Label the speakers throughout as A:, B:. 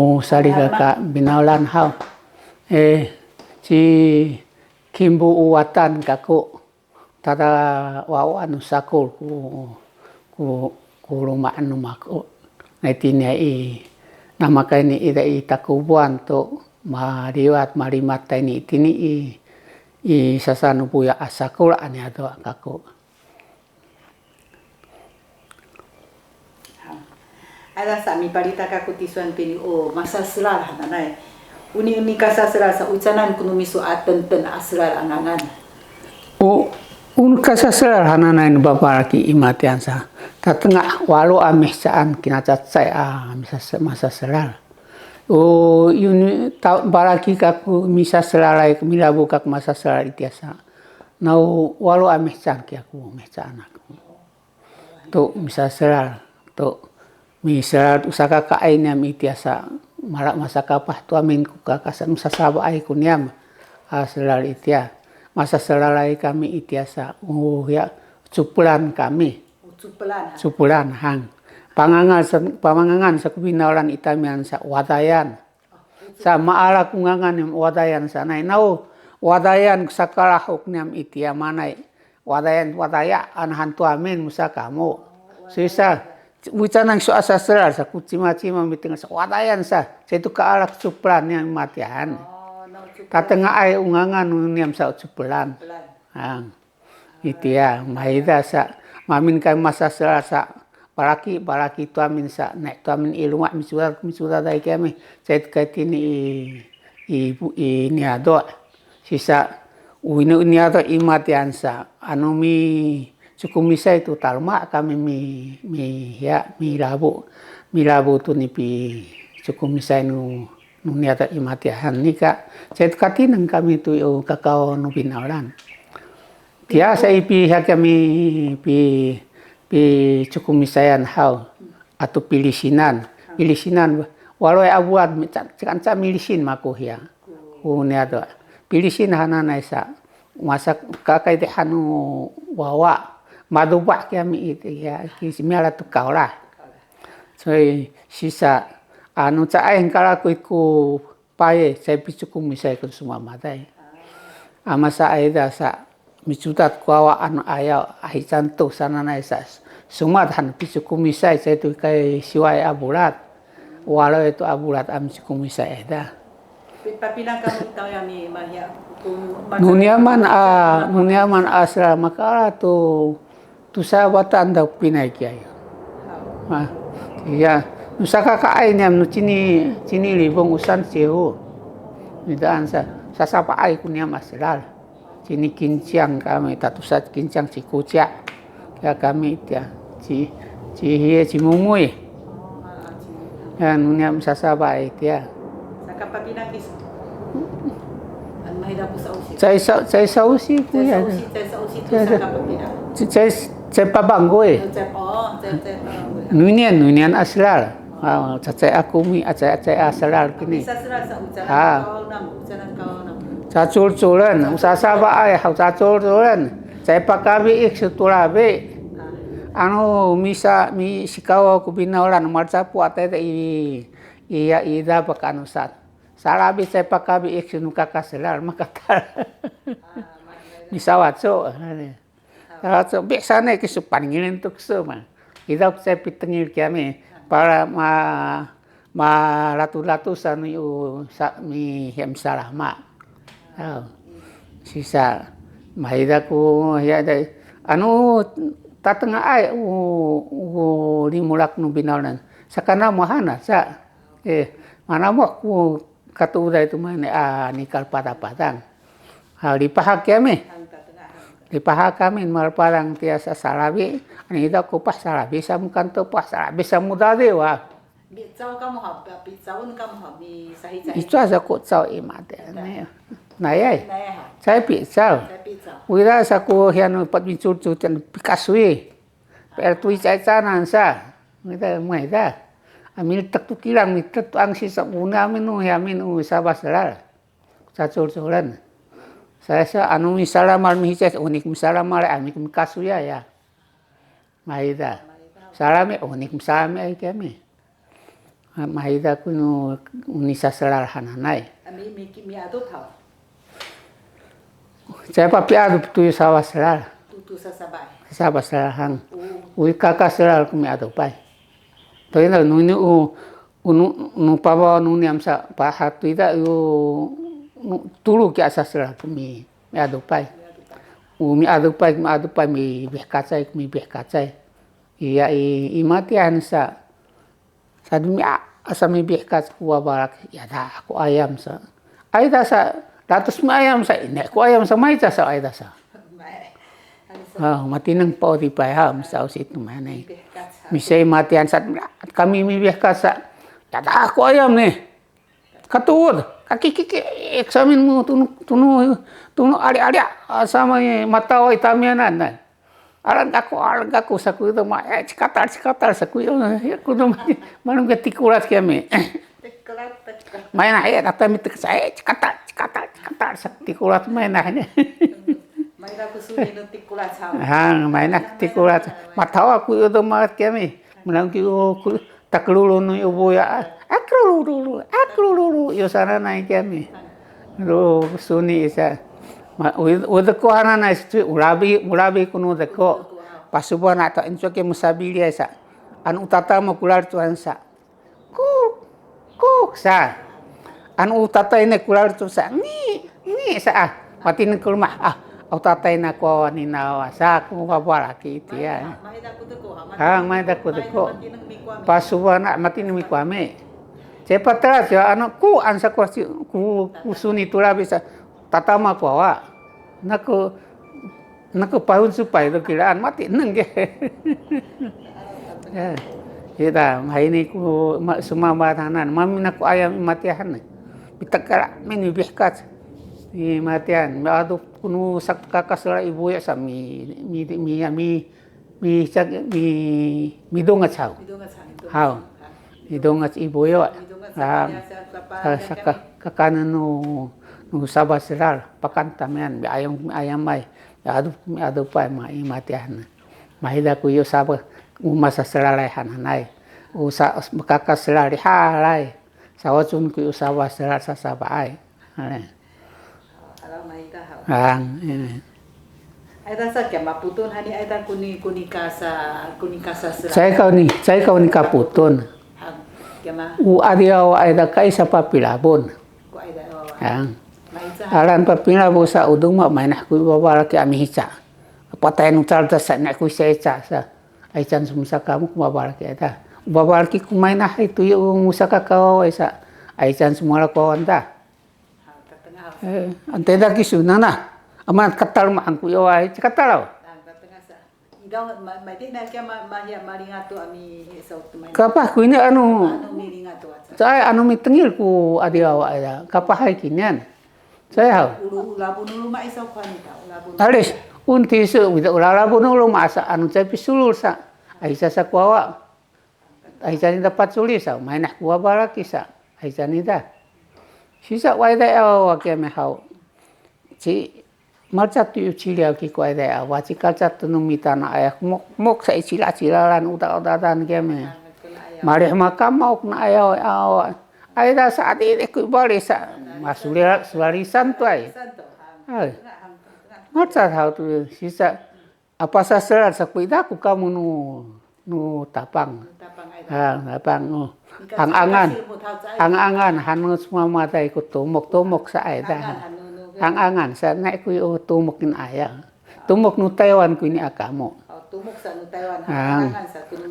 A: Sali kakak binaulan hau si kimbu uwatan kaku tata wawa anu sakul ku rumah anu maku naitinnya nama kaini ida takubuan to mariwat marimata ini tini sasanu puya asakul ane ado kaku.
B: Ada sa mi parita kaku tisuan pini masa selal hananai. Uni kasa selal sa ucanan kuno miso aten asral angangan.
A: Kasa selal hananai nu baparaki imatian sa. Tatengah walu ameh saan kinacat saya masa selal. Yuni baraki kaku misa selalai milabu kak masa selal itiasa. Nau walu ameh saan ki aku ameh saan aku. Tu misa selal tu misal usaka kain yang itiasa malak masa kapah tu amin ku kakasan sasaba ai kunyam selal itia masa selalai kami itiasa ya cupulan kami cupulan hang pamangangan sa kubinawalan itamian sa wadayan sa maala kungangan yang wadayan sanai nau wadayan sakalah huknyam itia manai wadaya anahan tu amin musa kamu sisa bucanang so asa selal sa kucima-cima miting sa wadayan sa itu kaalak cuplan yang matian. Tatengah ay ungangan niam sa cuplan. Itia maida sa mamin kay masa selal sa baraki tu amin sa nek tu amin ilunga misuda dai kami sa itu kay tini niado sisa uinu niado imatian sa anu mi cukup misa itu talma kami mi labu tu nipi cukup misa nu niata imatihan nika cet katinang kami tu kakao nu binaulan dia sai pi kami pi cukup misayan hau atau pilisinan walau abuat canca milisin maku ya niata pilisin hanana sa masak kakai hanu wawa madubah kami itu ya kisimiala tu kaulah so sisa anu caeng kala ku pae saya picuku misai ku semua matai amasa aida sa micutat kuawa anu aya ahican tu sana nai sa semua han picuku misai saya tu kai siwai abulat walau itu abulat am picuku misai aida
B: papilang kamu tahu yang mi mahya
A: nuniaman asra makala tu sahabatan daw pinay kaya. Ya, nusaka kain niam nu cini libong usan siho. Nidaan sa sasapa ay kunya maselal. Cini kincang kami tatusat kincang si kucia. Kaya kami dia ci mumui. Ya nunya sasapa ay dia.
B: Saka papinakis. An mahida po sa usi.
A: Cai sausi kuya.
B: Cai sausi tu saka papinak.
A: Cai pabanggoy. Nunian aslar. Cai akumi cai aslar kini. Cacul-culan, usasaba ay cacul-culan. Cai pakabi ik sutulabi. Anu mi sikaw ko binaulan marcapu atay iya ida pakanusat. Salabi cai pakabi ik sunukakaselar makatal. Misawat so. So biasanya kisu paningin untuk semua. Kita saya pitengil kami para latu sanu mi hem salama. Sisa mahida ku ya dai anu tatengah ai limulak nu binaulan. Sakana mahana sa mana mo ku katuda itu mana nikal padang. Hal dipahak kami. Dipahak kami malparang tiasa salabi ani ida kupas salabi samukan to pas salabi samuda dewa
B: bicau kamu bicaun kamu mi sahi
A: itu asa ko cau imate ne nayai saya bicau wira saku hianu pat bincur cutan pikasui per tui cacanan sa ngita maida amil tak tu kilang mitet angsi sa una minu ya minu sabasalar cacur-curan saya anu misalnya mal mihicet unik misalnya mal amik mikasuya ya maida salame unik misalnya ay kami mahida ku no unisa selar hananai.
B: Mi adop hau.
A: Saya papi adu tu sawa selar.
B: Tutu sasabai.
A: Sawa selar hang. Ui kaka selar ku mi adu pai. Toi na nuni nu pawa nuni amsa pa hatu ida tulu ki asa selar ku mi adu pai. Mi adu pai mi behkacai. Iya imatian sa dumi asa mi behkac ku barak ya da aku ayam sa. Aida sa datus mi ayam sa ine ku ayam sa mai sa aida sa. Matinang pa di pa ha sa usit manay. Misay matian sa kami mi behkac sa ya da aku ayam ne. Katuod kaki eksamen mo tunu ari sama matawa itamianan na. Alang ako sa kudo ma cikatar sa kudo ya kudo manung ketikulat kami. Main ayat atau mitik saya cikatar sa tikulat main ahnya.
B: Main aku suni no tikulat sama.
A: Main tikulat matawa kudo ma kami. Manung ki taklulu no ibu ya aklulu yo sana naik kami. Ro suni isa udah ko hana na istu ulabi kuno deko pasuba na ta inso ke musabilia sa an utata mo kular tuan sa kuk sa an utata ine kular tu sa ni sa patin kulma utata ina ko ni na sa ku babara ki tia mai da ko deko pasuba na matin mi kwame cepat teras ya anu ku an sa ku suni tulabi sa tatama ko wa naku pahun supaya itu kiraan mati neng ke. Ya, kita ini ku semua matanan, mami naku ayam matian. Bitakara meni behkat. Ni matian, adu kunu sak kakas la ibu ya sami mi dongat sao. Hao. Mi dongat ibu ya. Kakanan nu sabas selar pakan tamen ayam mai adu pai mai matian mahida ku yo sabah masa selar hananai usa kakak selar halai sawatun ku yo sabas selar sasabai
B: ala mahida ha aida sa kya maputun hani aida kuni kasa selar
A: saya kau ni kaputun adiaw aida kaisa papilabon alan papina bosa udung ma mainah ku babara ki ami hica patay nu tarda sa na ku seca sa ai chan sumsa kamu ku babara ki ada babara ki ku mainah itu yo musaka kawa sa ai chan sumala ko anda ante da ki sunana aman katal ma angku yo ai katal
B: idang mai na kya mahia maringato ami sa utmai
A: kapah ku ini anu
B: miringato
A: saya anu mitengil ku adiaw ada kapah hai kinian saya
B: ulabu nulu ma isa kwanita ulabu
A: alis unti su wida ulabu nulu ma asa anu cai pisulur sa aisa sa kuawa aisa ni dapat sulis sa mainah kuwa baraki sa aisa ni da sisa waida awa ke me hau ci marca tu cilia ki kwaida awa ci kalca tu numita na ayak mok sa cilalan uda-udan ke me marih makam mau na awa aida sa ade ku bale sa masuri santo ai marca hau tu sisa apa sa selar sa kuida ku kamu nu tapang tapang angan hanu semua mata ikut tumok sa aida angan sa na ku tumokin aya tumok nu Taiwan ku ini akamo
B: tumok sa nu Taiwan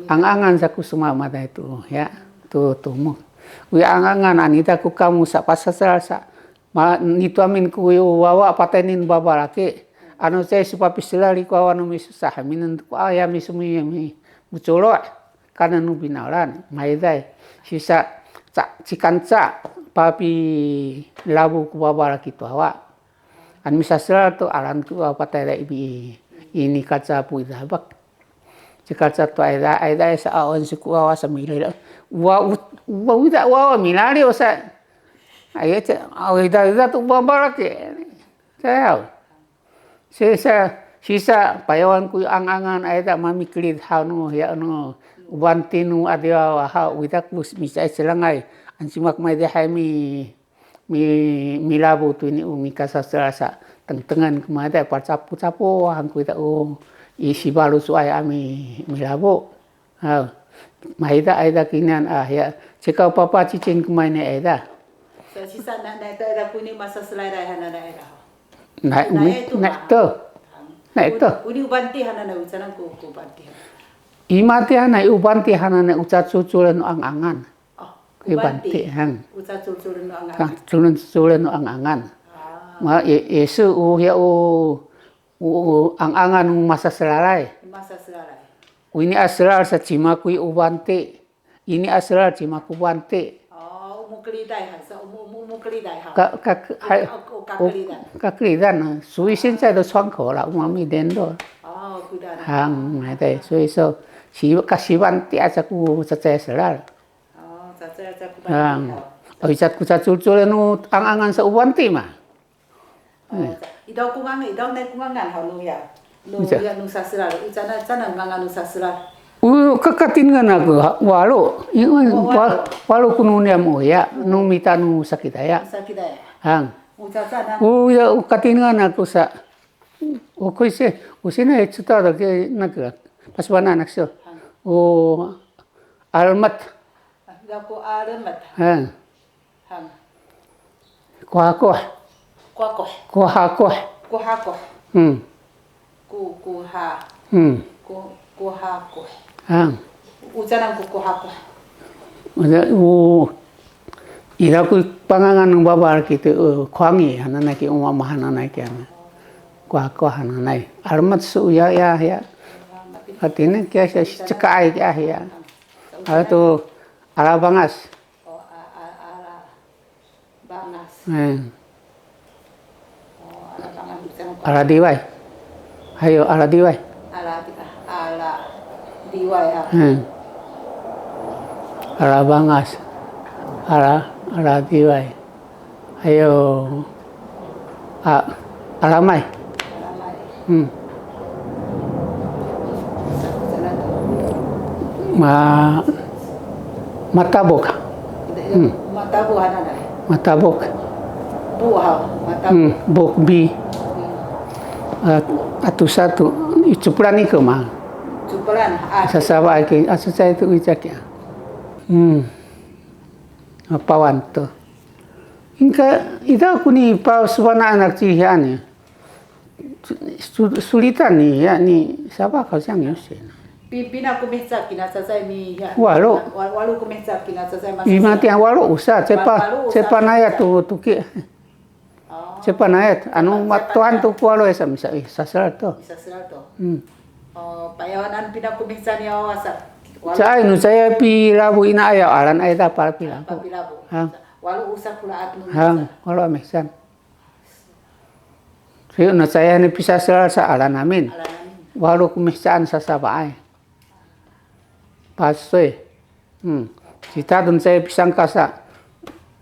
A: angan sa ku semua mata itu ya tu tumok wi angan anita ku kamu sa pasasal sa nitu amin ku wawa patenin babarake anu saya supapisilali ku anu misusah minan ku aya misumi bucolo kana nu binalan maidai sisa cikanca papi labu ku babaraki tu awa an misasal tu alan ku patela ibi ini kaca pu idabak cikaca tu aida sa aon siku awa samile wa milari osa ayat aida tu babarake saya sisa payawan ku angangan aida mamiklit hanu ya no ubanti nu adia waha witak bus misai selangai ansimak mai de hai mi labu tu ini umi kasa serasa tengan kemada parcapu hangku ita isi balu suai ami mi labu ha maida aida kinan ya cekau papa cicing kemana aida
B: so sisa na ita kuni masa selera hana na ida
A: naik to
B: uni ubanti hana na ucanan ku ubanti
A: imati hana ubanti hana na ucat cuculen angan
B: ubanti
A: hang
B: ucat cuculen angan
A: cuculen angan ma yesu ya angan masa selarai ini asrar sa cimaku ubanti ini asrar cimaku ubanti kaklidan suisin sa do sangko la umami dendo hang nai suiso si kasibanti asaku saca selar hang oisat ku cacul nu angan sa ubanti mah
B: idau nai kungangan halu ya nu sasrar icana ngangan nu sasrar
A: kakatingan aku walu kununya moya nu mita nu sakitaya hang ya katingan aku sa koise usina etsuta da ke nakra pas bana nakso almat
B: ko almat
A: hang kuha hang
B: ucanan ku kuha
A: ira ku pangangan ng babar gitu kwangi hanana ki umama hanana ki ana kuha hanana almat su ya hatine kya cekai kya ya atau ala bangas ala diwai hayo ala diwai
B: ya
A: ala bangas ala diwai ayo alamai matabok matabok bok bi atu satu cupuran itu mah sasawa ke asasa itu icak ya apawan to inka ida kuni pa subana anak cihan sulitan nih ya ni siapa kau yang yusin
B: pina kumecap kina sasai mi ya
A: walu
B: kumecap kina sasai mas
A: imati yang walu usah cepa naya tu ki cepa naya anu matuan tu walu esa misa sasar to
B: payawanan pina kumecap ni awasa
A: saya pi labu ina aya aran aida para pi labu
B: walu usah pula atu
A: walu ameksan saya ni bisa selasa alan amin walu kumecaan sasabaai pasoi kita dun saya pisang kasa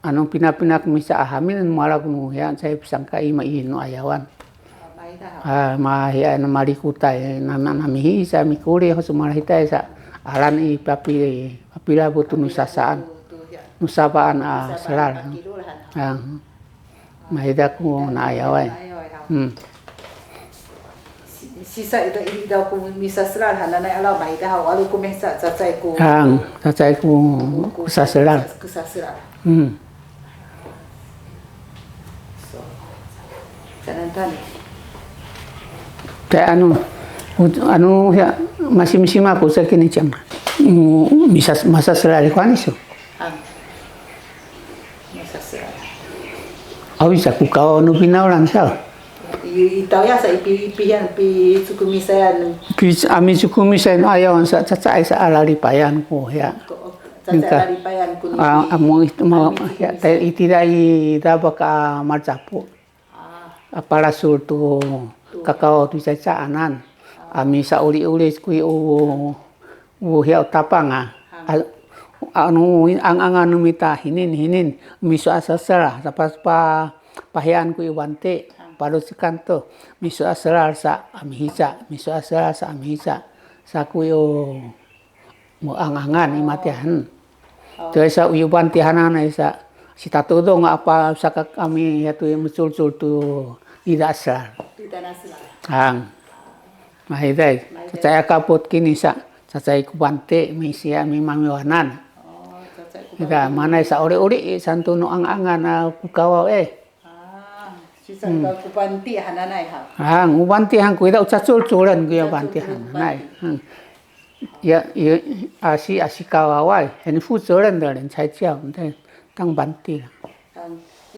A: anu pina kumisa ahamin malah kumu ya saya pisang kai ma inu ayawan ma ya na malikuta nami sa mikuri ho sumalahita sa alan i papi labu tu nusasaan nusabaan selal mahida ku na ayawan
B: sisa itu ida ku misa selal hanana ala mahida walu ku mesa cacai ku
A: saselal
B: jangan
A: anu ya masih aku sakini cang masa selal kwaniso
B: masa selal
A: awisa ku kau nu pinaulang sao
B: itaw ya sa ipihan pi sukumisayan
A: ami sukumisayan ayawan sa cacai sa alalipayan ko ya
B: alalipayan ko
A: amo itu ya itidai dabaka marjapo apala surtu kakao tu cacaanan ami sa uli-uli kui hiau tapang anu ang numita hinin miso asasara tapas pahian ku iwante palu sikanto miso asrar sa amihisa sa kuyo mo angangan imatihan. Jadi sa uyuban tihanan sa si tatudong apa sa kami yatu muncul tu tidak asal.
B: Tidak asal.
A: Hang. Mahidai. Saya kaput kini sa saya kubante misia mimamiwanan. Ida mana sa ori-ori santu no angan kukawa
B: Sisa kupanti hananay ha.
A: Hang ubanti hang kuida ucacul-culan kuya banti hananay. Ya asi kawawai, hen fu culan dalin cai ciao, tang banti.